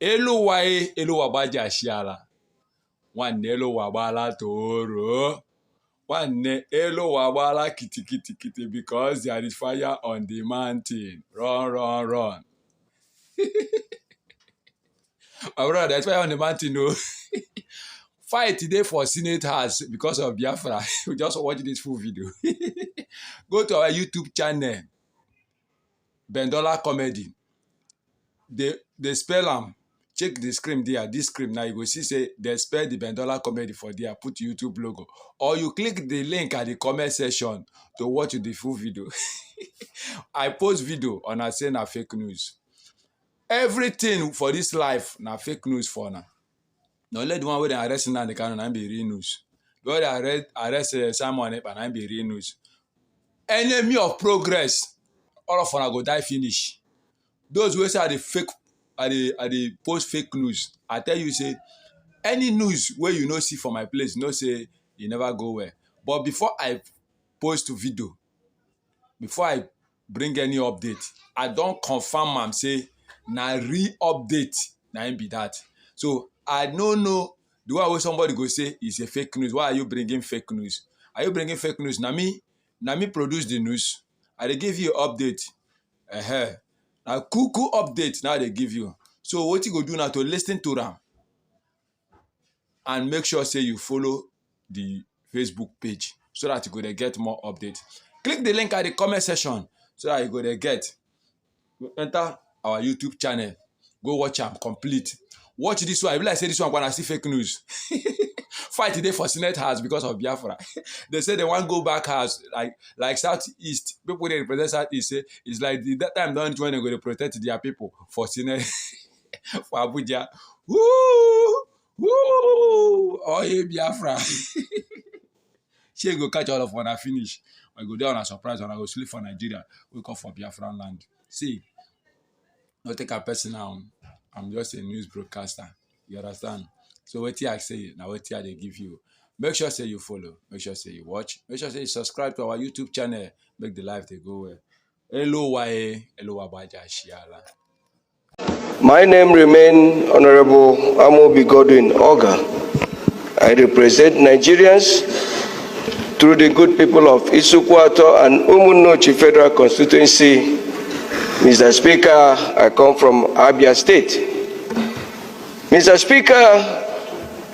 Elu wae elu wabaja shiala. Nwanne elu wabala toro. Nwanne elu wabala kiti kiti kiti because there is fire on the mountain. Run, run, run. My brother, there's fire on the mountain, no. Fight today for Senate House because of Biafra. We just watch this full video. Go to our YouTube channel, Bendola Comedy. They spell them. Check the screen there. This screen now you go see say they spell the Bendola Comedy for there. Put YouTube logo, or you click the link at the comment section to watch the full video. I post video on I say na fake news. Everything for this life na fake news for now. No let the one where they arrest now the canon and be real news. The one they arrest Simon and be real news. Enemy of progress, all of them go die finish. Those who say the fake, are the post fake news. I tell you say, any news where you no see for my place, no say you never go where. But before I post video, before I bring any update, I don't confirm am say na re-update na im be that. So I don't know the way where somebody go say is a fake news. Why are you bringing fake news? Are you bringing fake news? Na me produce the news. I dey give you update. Now cuckoo update now they give you. So what you go do now to listen to them and make sure say you follow the Facebook page so that you go to get more updates. Click the link at the comment section so that you go to get. Enter our YouTube channel. Go watch them complete. Watch this one. I realize say this one gonna see fake news. Fight today for Senate House because of Biafra. They say they want to go back house like Southeast. People they represent Southeast say it's like that time don't when they go to protect their people for Senate for Abuja. Woo! Woo! Oh yeah, Biafra. She go catch all of when I finish. I go there on a surprise and I go sleep for Nigeria. We come for Biafran land. See, not take a personal. I'm just a news broadcaster. You understand? So what I say, now what they give you. Make sure say you follow. Make sure say you watch. Make sure say you subscribe to our YouTube channel. Make the life they go well. Hello, Wabaja Shiala. My name remains Honorable Amobi Godwin Oga. I represent Nigerians through the good people of Isukwato and Umunochi Federal Constituency. Mr. Speaker, I come from Abia State. Mr. Speaker,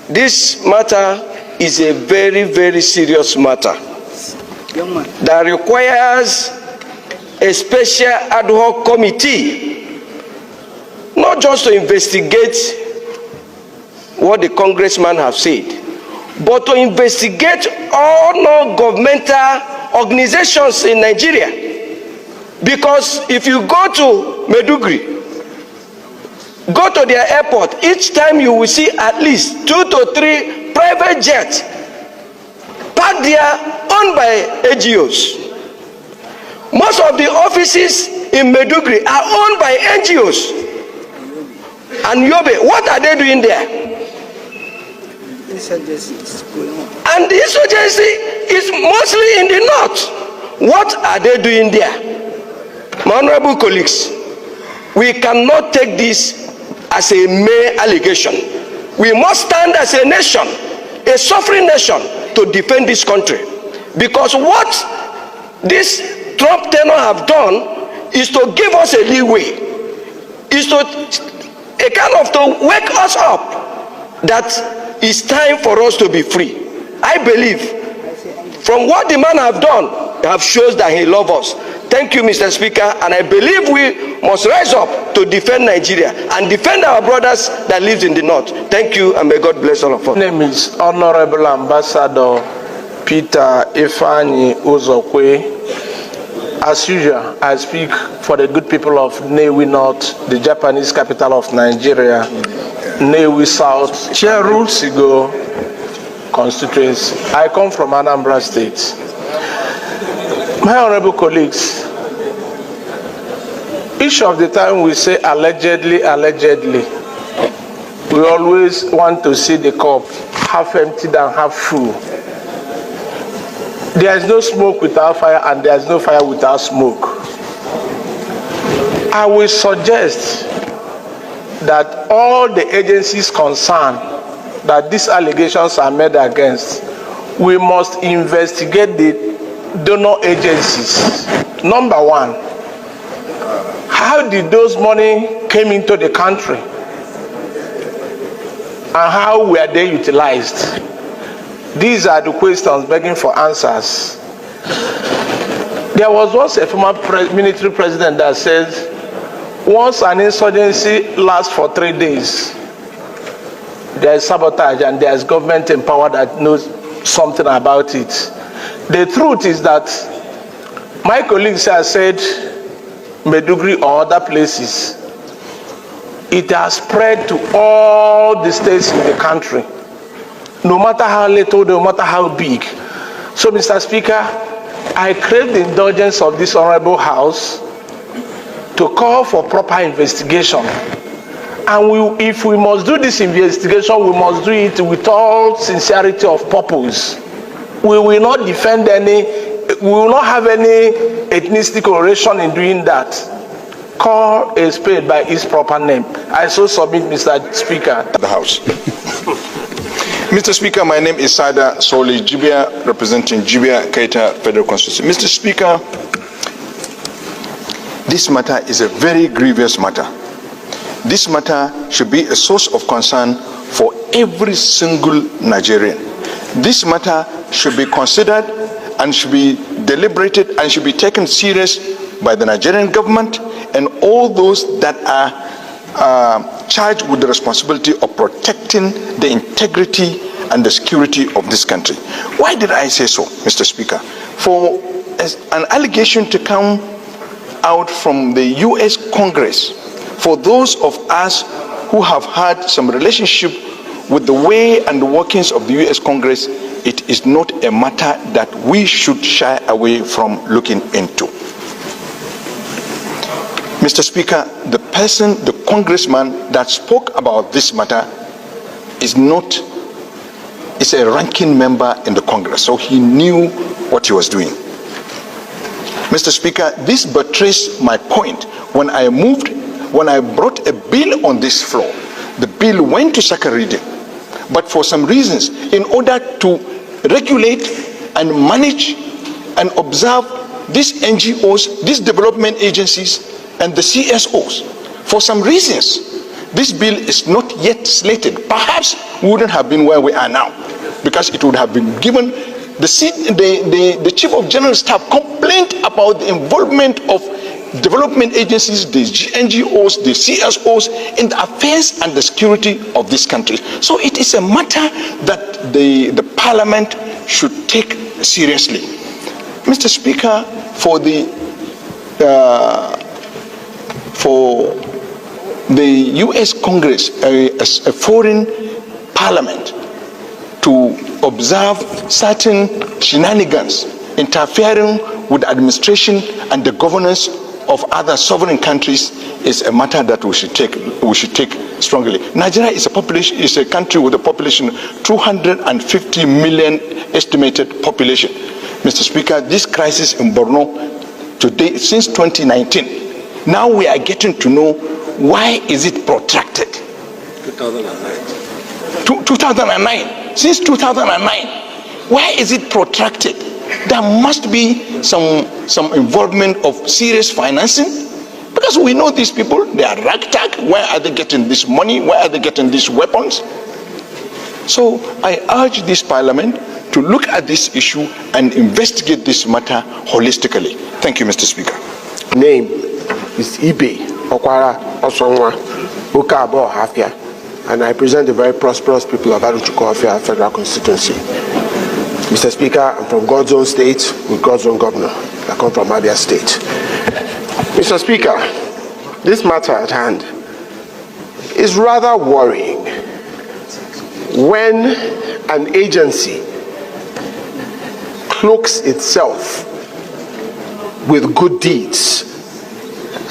this matter is a very, very serious matter that requires a special ad hoc committee, not just to investigate what the congressman have said, but to investigate all non-governmental organizations in Nigeria. Because if you go to Maiduguri, go to their airport, each time you will see at least 2 to 3 private jets parked there owned by NGOs. Most of the offices in Maiduguri are owned by NGOs. And Yobe, what are they doing there? Insurgency is going on. And the insurgency is mostly in the north. What are they doing there? My honorable colleagues, we cannot take this as a mere allegation. We must stand as a nation, a sovereign nation, to defend this country. Because what this Trump tenor have done is to give us a leeway, is to a kind of to wake us up that it's time for us to be free. I believe from what the man have done, have shows that he loves us. Thank you, Mr. Speaker, and I believe we must rise up to defend Nigeria and defend our brothers that live in the north. Thank you, and may God bless all of us. My name is Honorable Ambassador Peter Ifeanyi Uzokwe. As usual, I speak for the good people of Nnewi North, the Japanese capital of Nigeria, Nnewi South, Cheru Sigo constituency. I come from Anambra State. My honorable colleagues, each of the time we say allegedly, we always want to see the cup half empty than half full. There is no smoke without fire, and there is no fire without smoke. I will suggest that all the agencies concerned that these allegations are made against, we must investigate the donor agencies. Number one, how did those money came into the country? And how were they utilized? These are the questions begging for answers. There was once a former military president that said, once an insurgency lasts for 3 days, there is sabotage and there is government in power that knows something about it. The truth is that my colleagues have said Maiduguri or other places, it has spread to all the states in the country, no matter how little, no matter how big. So, Mr. Speaker, I crave the indulgence of this honorable House to call for proper investigation. And if we must do this investigation, we must do it with all sincerity of purpose. We will not defend any, we will not have any ethnistic oration in doing that. Call a spade by its proper name. I so submit, Mr. Speaker. The House. Mr. Speaker, my name is Sada Soli Jibia, representing Jibia Keita Federal Constituency. Mr. Speaker, this matter is a very grievous matter. This matter should be a source of concern for every single Nigerian. This matter should be considered and should be deliberated and should be taken serious by the Nigerian government and all those that are charged with the responsibility of protecting the integrity and the security of this country. Why did I say so, Mr. Speaker? For an allegation to come out from the US Congress, for those of us who have had some relationship with the way and the workings of the US Congress, it is not a matter that we should shy away from looking into. Mr. Speaker, the congressman that spoke about this matter is a ranking member in the Congress, so he knew what he was doing. Mr. Speaker, this betrays my point. When I brought a bill on this floor, the bill went to second reading. But for some reasons, in order to regulate and manage and observe these NGOs, these development agencies, and the CSOs, for some reasons, this bill is not yet slated. Perhaps we wouldn't have been where we are now, because it would have been given the Chief of General Staff complaint about the involvement of development agencies, the NGOs, the CSOs in the affairs and the security of this country. So it is a matter that the Parliament should take seriously. Mr. Speaker, for the US Congress, a foreign parliament, to observe certain shenanigans interfering with the administration and the governance of other sovereign countries is a matter that we should take strongly. Nigeria is a country with a population 250 million estimated population. Mr. Speaker, this crisis in Borno today, since 2019, now we are getting to know why is it protracted. 2009. Since 2009, why is it protracted? There must be some involvement of serious financing, because we know these people, they are ragtag. Where are they getting this money? Where are they getting these weapons? So I urge this Parliament to look at this issue and investigate this matter holistically. Thank you, Mr. Speaker. Name is Ibe Okwara Osonwa Ukabo Hafia, and I present the very prosperous people of Aruchukwu Federal Constituency. Mr. Speaker, I'm from God's own state with God's own governor. I come from Abia State. Mr. Speaker, this matter at hand is rather worrying. When an agency cloaks itself with good deeds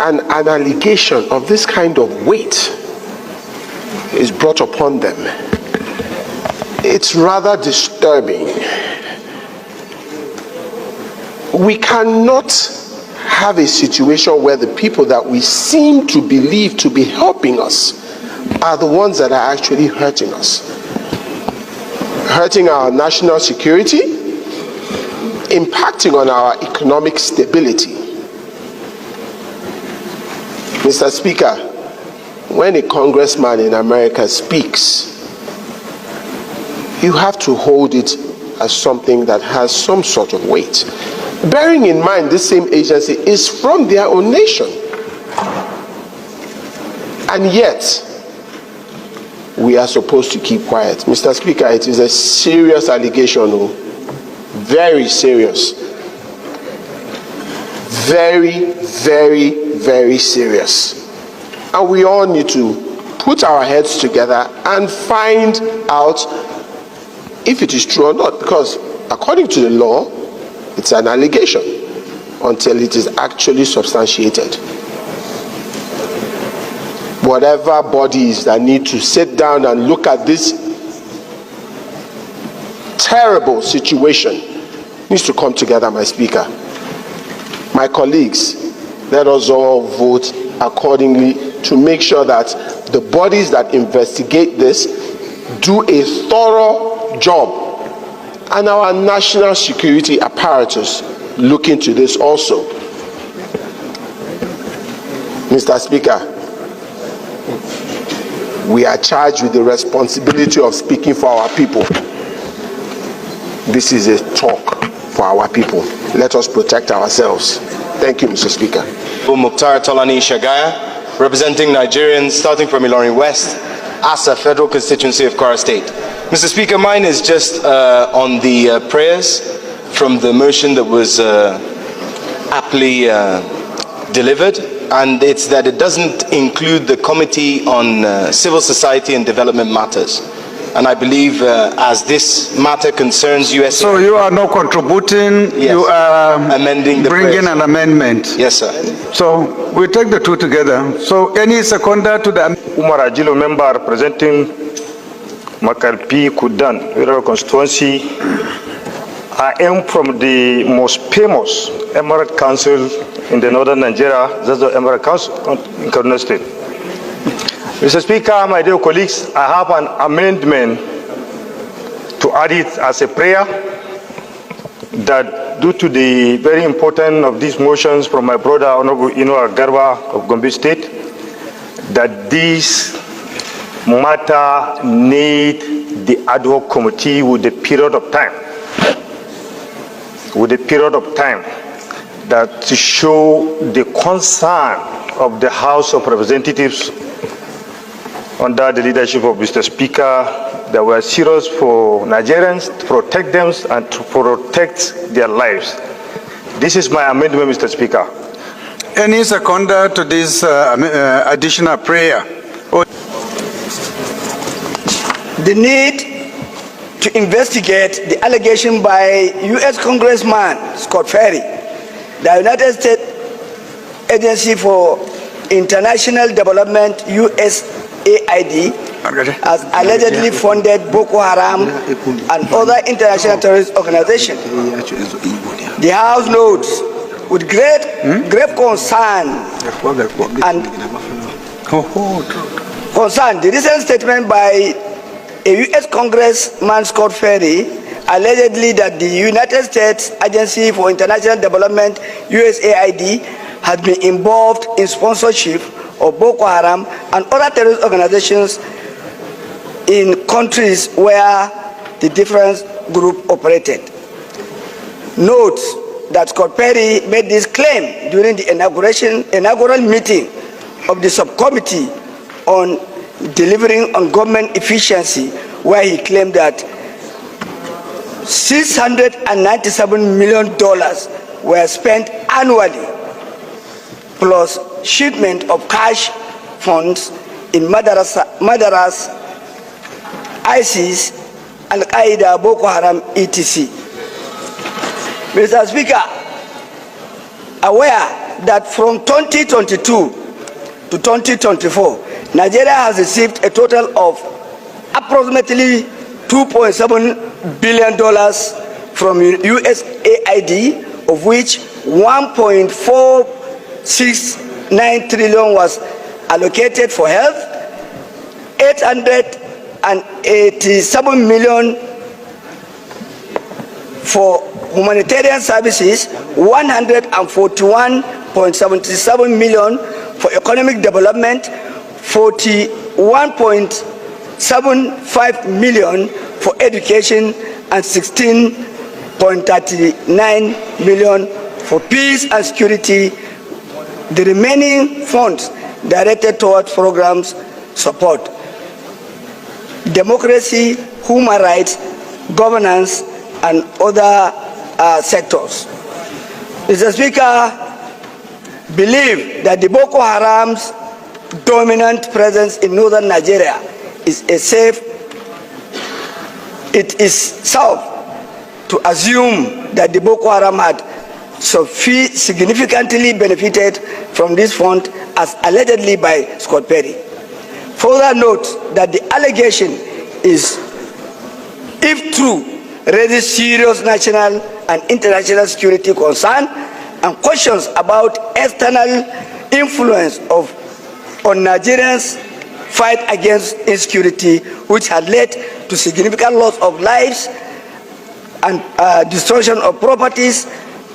and an allegation of this kind of weight is brought upon them, it's rather disturbing. We cannot have a situation where the people that we seem to believe to be helping us are the ones that are actually hurting us. Hurting our national security, impacting on our economic stability. Mr. Speaker, when a congressman in America speaks, you have to hold it as something that has some sort of weight. Bearing in mind this same agency is from their own nation. And yet, we are supposed to keep quiet. Mr. Speaker, it is a serious allegation, very serious. Very, very, very serious. And we all need to put our heads together and find out if it is true or not, because according to the law, it's an allegation until it is actually substantiated. Whatever bodies that need to sit down and look at this terrible situation needs to come together, my Speaker. My colleagues, let us all vote accordingly to make sure that the bodies that investigate this do a thorough job, and our national security apparatus look into this also. Mr. Speaker, we are charged with the responsibility of speaking for our people. This is a talk for our people. Let us protect ourselves. Thank you, Mr. Speaker. Mukhtar Tolani Shagaya, representing Nigerians starting from Ilorin West, Asa Federal Constituency of Kwara State. Mr. Speaker, mine is just on the prayers from the motion that was aptly delivered, and it's that it doesn't include the Committee on Civil Society and Development Matters. And I believe as this matter concerns USA... So you are not contributing, yes, you are amending the bringing prayers. an amendment. Yes, sir. So we take the two together. So any seconder to the... Umar Ajilo, member representing Makarpi Kudan, Federal Constituency. I am from the most famous Emirate Council in the northern Nigeria, that's the Emirate Council in Kaduna State. Mr. Speaker, my dear colleagues, I have an amendment to add it as a prayer that due to the very importance of these motions from my brother, Honorable Ino Garba of Gombe State, that this matter need the ad hoc committee with a period of time. That to show the concern of the House of Representatives under the leadership of Mr. Speaker, that we are serious for Nigerians, to protect them and to protect their lives. This is my amendment, Mr. Speaker. Any seconder to this additional prayer? The need to investigate the allegation by U.S. Congressman Scott Perry, the United States Agency for International Development, USAID, has allegedly funded Boko Haram and other international terrorist organizations. The House notes with grave concern the recent statement by a U.S. Congressman Scott Perry, allegedly that the United States Agency for International Development, USAID, has been involved in sponsorship of Boko Haram and other terrorist organizations in countries where the different group operated. Note that Scott Perry made this claim during the inaugural meeting of the subcommittee on delivering on government efficiency, where he claimed that $697 million were spent annually, plus shipment of cash funds in Madaras, ISIS, Al-Qaeda, Boko Haram, etc. Mr. Speaker, aware that from 2022 to 2024, Nigeria has received a total of approximately $2.7 billion from USAID, of which $1.469 trillion was allocated for health, 887 million for humanitarian services, 141.77 million for economic development, 41.75 million for education, and 16.39 million for peace and security. The remaining funds directed towards programs support democracy, human rights, governance, and other sectors. Mr. Speaker, believe that the Boko Haram's dominant presence in northern Nigeria is safe to assume that the Boko Haram had significantly benefited from this fund as allegedly by Scott Perry. Further note that the allegation is, if true, raises serious national and international security concern and questions about external influence on Nigerians' fight against insecurity, which had led to significant loss of lives and destruction of properties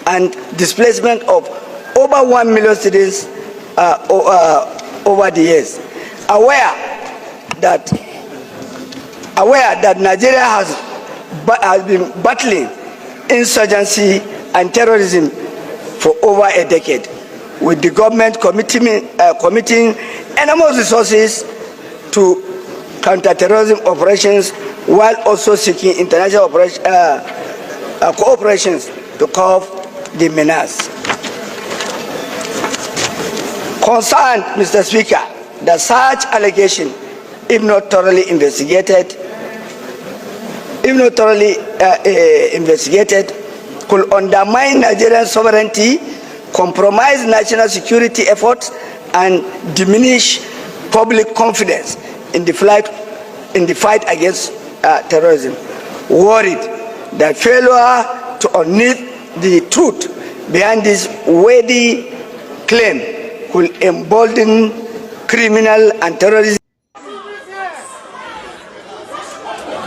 and displacement of over 1 million citizens over the years. Aware that Nigeria has been battling insurgency and terrorism for over a decade, with the government committing enormous resources to counter-terrorism operations while also seeking international cooperations to curb the menace. Concerned, Mr. Speaker, that such allegation, if not thoroughly investigated, could undermine Nigerian sovereignty, compromise national security efforts, and diminish public confidence in the fight against terrorism. Worried that failure to unearth the truth behind this weighty claim could embolden criminal and terrorist.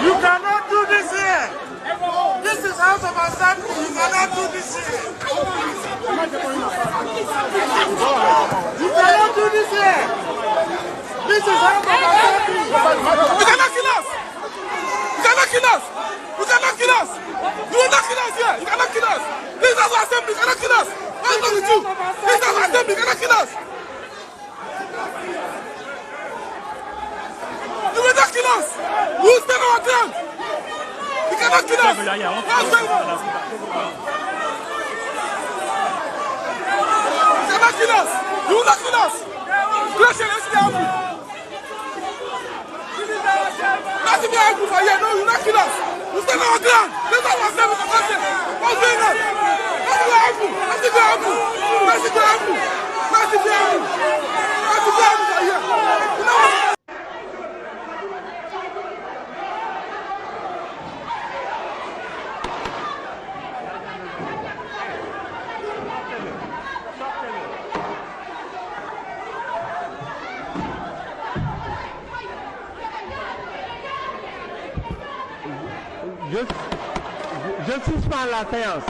You cannot do this here. This is House of Assembly. You cannot do this here. You cannot do this here. This is House of Assembly. You cannot kill us. You cannot kill us. You cannot kill us. You will not kill us here. You cannot kill us. This is House of Assembly. You cannot kill us. What is wrong with you? This is House of Assembly. You cannot kill us. You will not kill us. You will stand our ground. You cannot kill us. What's going on? You cannot kill us. You will not kill us. Christian, let's be happy. Let's be happy for you. No, you will not kill us. You stand our ground. Let's have ourselves in the country. What's going on? Let's be happy. Let's be happy. Let's be happy. Let's be happy. Let's be happy for you. You know what? Je suspends la séance.